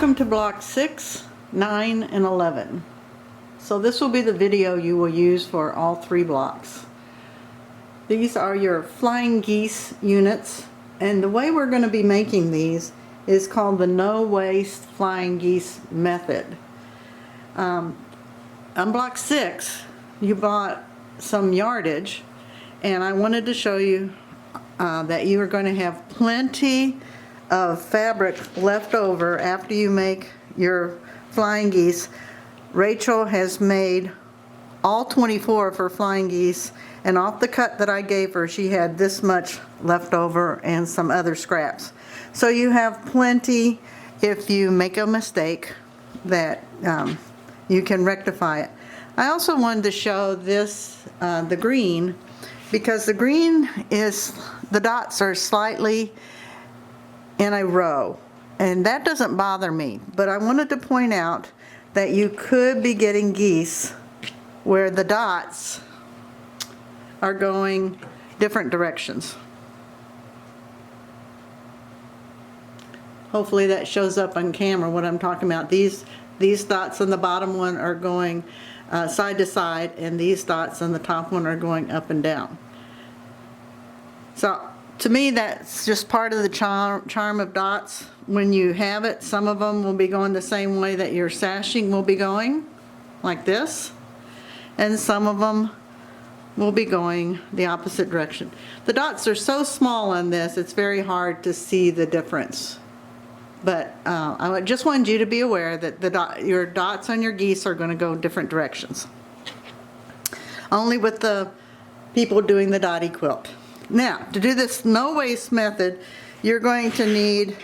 Welcome to block 6, 9, and 11. So this will be the video you will use for all three blocks. These are your flying geese units, and the way we're going to be making these is called the no waste flying geese method. On block 6 you bought some yardage, and I wanted to show you that you are going to have plenty of fabric left over after you make your flying geese. Rachel has made all 24 for flying geese, and off the cut that I gave her she had this much left over and some other scraps. So you have plenty if you make a mistake that you can rectify it. I also wanted to show this, the green, because the green is, the dots are slightly in a row, and that doesn't bother me, but I wanted to point out that you could be getting geese where the dots are going different directions. Hopefully that shows up on camera what I'm talking about. These dots on the bottom one are going side to side, and these dots on the top one are going up and down. So to me, that's just part of the charm of dots. When you have it, some of them will be going the same way that your sashing will be going, like this, and some of them will be going the opposite direction. The dots are so small on this, it's very hard to see the difference. But I just wanted you to be aware that your dots on your geese are going to go different directions. Only with the people doing the dotty quilt. Now, to do this no waste method, you're going to need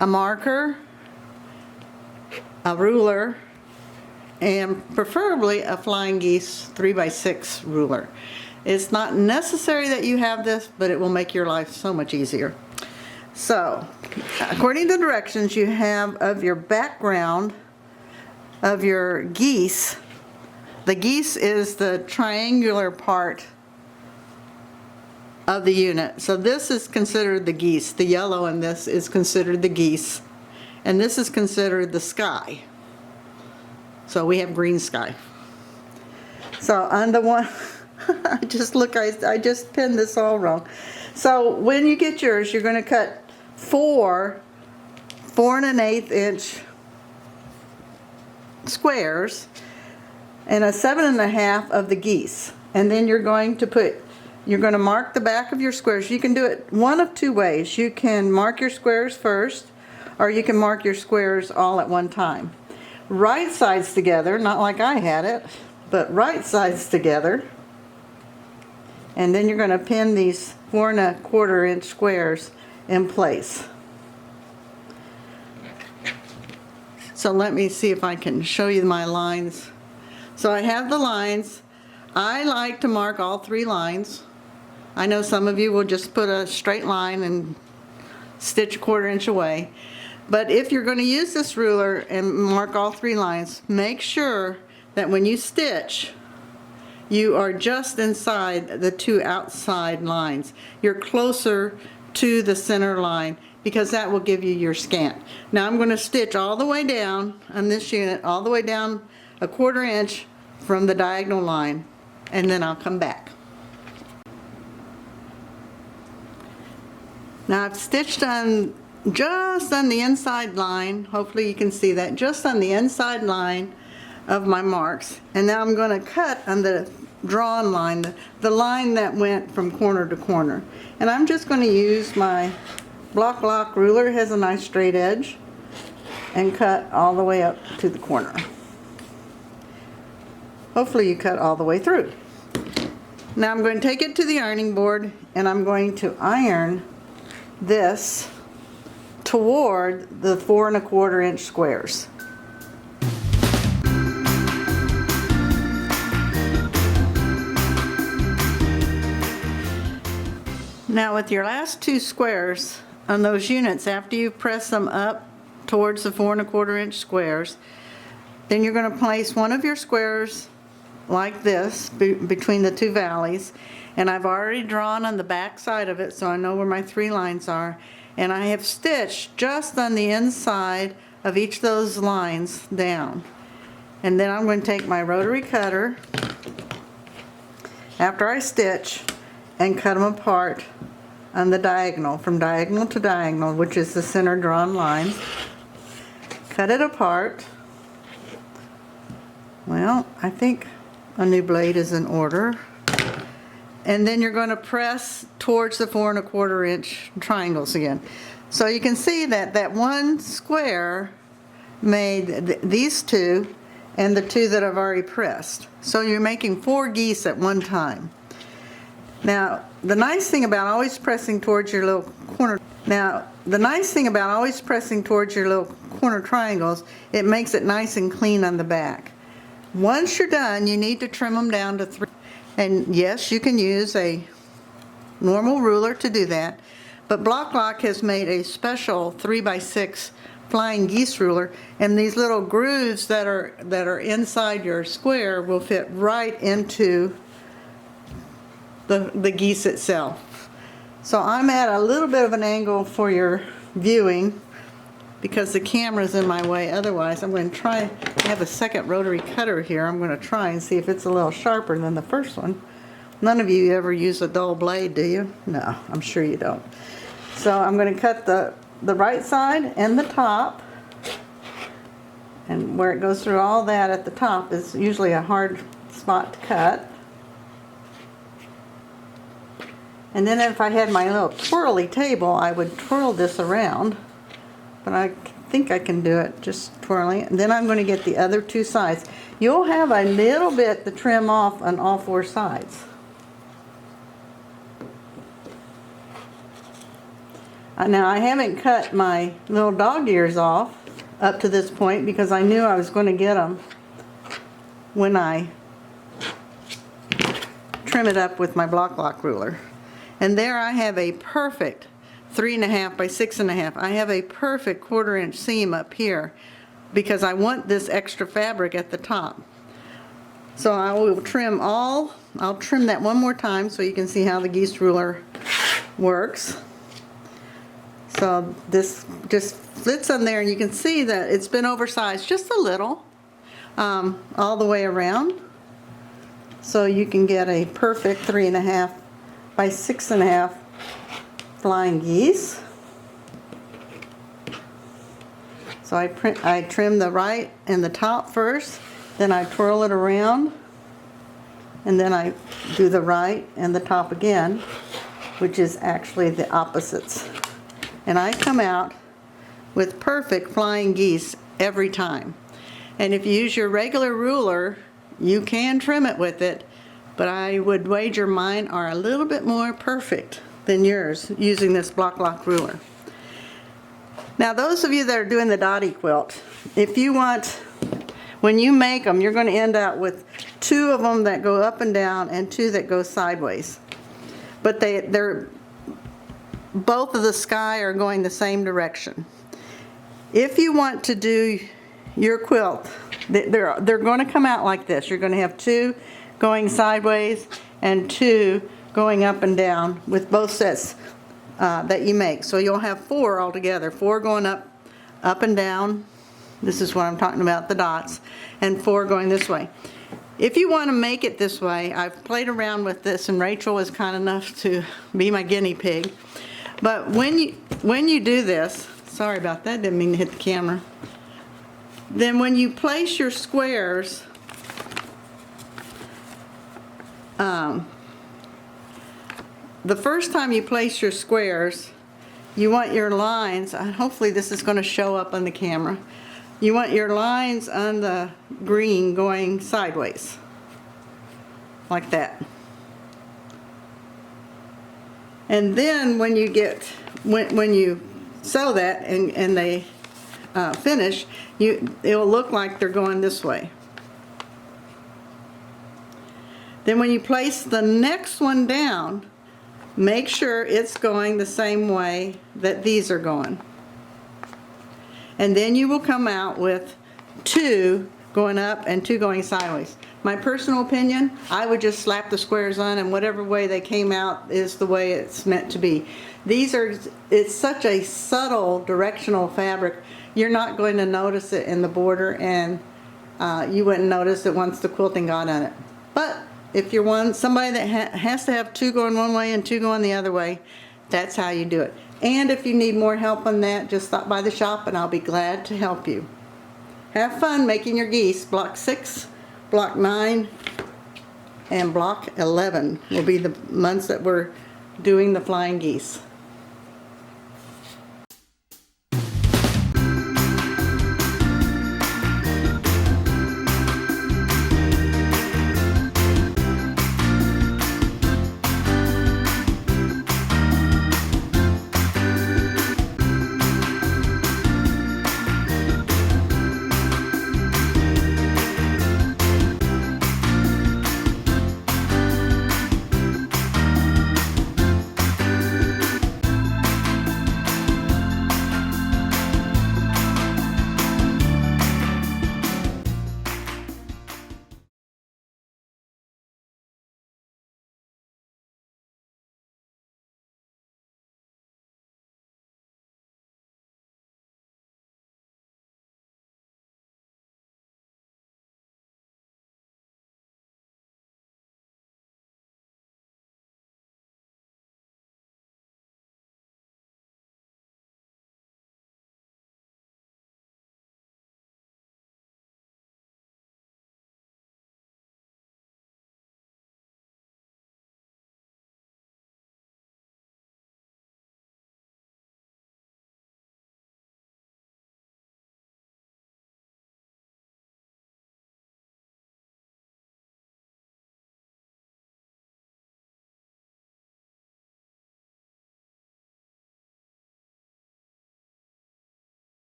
a marker, a ruler, and preferably a flying geese 3x6 ruler. It's not necessary that you have this, but it will make your life so much easier. So, according to the directions you have of your background of your geese, the geese is the triangular part of the unit. So this is considered the geese. The yellow in this is considered the geese, and this is considered the sky. So we have green sky. So on the one, I just pinned this all wrong. So when you get yours, you're going to cut 4 4 1/8 inch squares and a 7 1/2 of the geese, and then you're going to mark the back of your squares. You can do it one of two ways. You can mark your squares first, or you can mark your squares all at one time. Right sides together, not like I had it, but right sides together. And then you're going to pin these 4 1/4 inch squares in place. So let me see if I can show you my lines. So I have the lines. I like to mark all 3 lines. I know some of you will just put a straight line and stitch 1/4 inch away. But if you're going to use this ruler and mark all 3 lines, make sure that when you stitch, you are just inside the 2 outside lines. You're closer to the center line, because that will give you your scant. Now I'm going to stitch all the way down on this unit, all the way down 1/4 inch from the diagonal line, and then I'll come back. Now I've stitched on just on the inside line, hopefully you can see that, just on the inside line of my marks, and now I'm going to cut on the drawn line, the line that went from corner to corner. And I'm just going to use my block ruler. It has a nice straight edge, and cut all the way up to the corner. Hopefully you cut all the way through. Now I'm going to take it to the ironing board, and I'm going to iron this toward the 4 1/4 inch squares. Now with your last 2 squares on those units, after you press them up towards the 4 1/4 inch squares, then you're going to place one of your squares like this between the 2 valleys, and I've already drawn on the back side of it, so I know where my 3 lines are, and I have stitched just on the inside of each of those lines down. And then I'm going to take my rotary cutter after I stitch and cut them apart on the diagonal, from diagonal to diagonal, which is the center drawn line. Cut it apart. Well, I think a new blade is in order. And then you're going to press towards the 4 1/4 inch triangles again. So you can see that that one square made these two and the two that I've already pressed. So you're making 4 geese at one time. Now, the nice thing about always pressing towards your little corner, triangles, it makes it nice and clean on the back. Once you're done, you need to trim them down to 3. And yes, you can use a normal ruler to do that, but Block Lock has made a special 3x6 flying geese ruler, and these little grooves that are inside your square will fit right into the geese itself. So I'm at a little bit of an angle for your viewing because the camera's in my way. Otherwise, I'm going to try. I have a second rotary cutter here. I'm going to try and see if it's a little sharper than the first one. None of you ever use a dull blade, do you? No, I'm sure you don't. So I'm going to cut the right side and the top, and where it goes through all that at the top is usually a hard spot to cut. And then if I had my little twirly table, I would twirl this around, but I think I can do it just twirling it. And then I'm going to get the other 2 sides. You'll have a little bit to trim off on all 4 sides. Now I haven't cut my little dog ears off up to this point because I knew I was going to get them when I trim it up with my Block Lock ruler. And there I have a perfect 3.5 by 6.5. I have a perfect 1/4 inch seam up here because I want this extra fabric at the top. So I will trim I'll trim that one more time so you can see how the geese ruler works. So this just fits on there, and you can see that it's been oversized just a little all the way around. So you can get a perfect 3.5 by 6.5 flying geese. So I trim the right and the top first, then I twirl it around, and then I do the right and the top again, which is actually the opposites. And I come out with perfect flying geese every time. And if you use your regular ruler, you can trim it with it, but I would wager mine are a little bit more perfect than yours using this Block Lock ruler. Now those of you that are doing the dotty quilt, if you want, when you make them, you're going to end up with 2 of them that go up and down and 2 that go sideways. But they're both of the sky are going the same direction. If you want to do your quilt, they're going to come out like this. You're going to have 2 going sideways and 2 going up and down with both sets that you make. So you'll have 4 altogether, 4 going up and down. This is what I'm talking about, the dots, and 4 going this way. If you want to make it this way, I've played around with this, and Rachel was kind enough to be my guinea pig. But when you do this, sorry about that, didn't mean to hit the camera. Then when you place your squares, the first time you place your squares, you want your lines, hopefully this is going to show up on the camera, you want your lines on the green going sideways, like that. And then when you get, when you sew that and they finish, it'll look like they're going this way. Then when you place the next one down, make sure it's going the same way that these are going. And then you will come out with 2 going up and 2 going sideways. My personal opinion, I would just slap the squares on, and whatever way they came out is the way it's meant to be. It's such a subtle directional fabric, you're not going to notice it in the border, and you wouldn't notice it once the quilting got on it. But if you're somebody that has to have 2 going one way and 2 going the other way, that's how you do it. And if you need more help on that, just stop by the shop and I'll be glad to help you. Have fun making your geese. Block 6, block 9, and block 11 will be the months that we're doing the flying geese.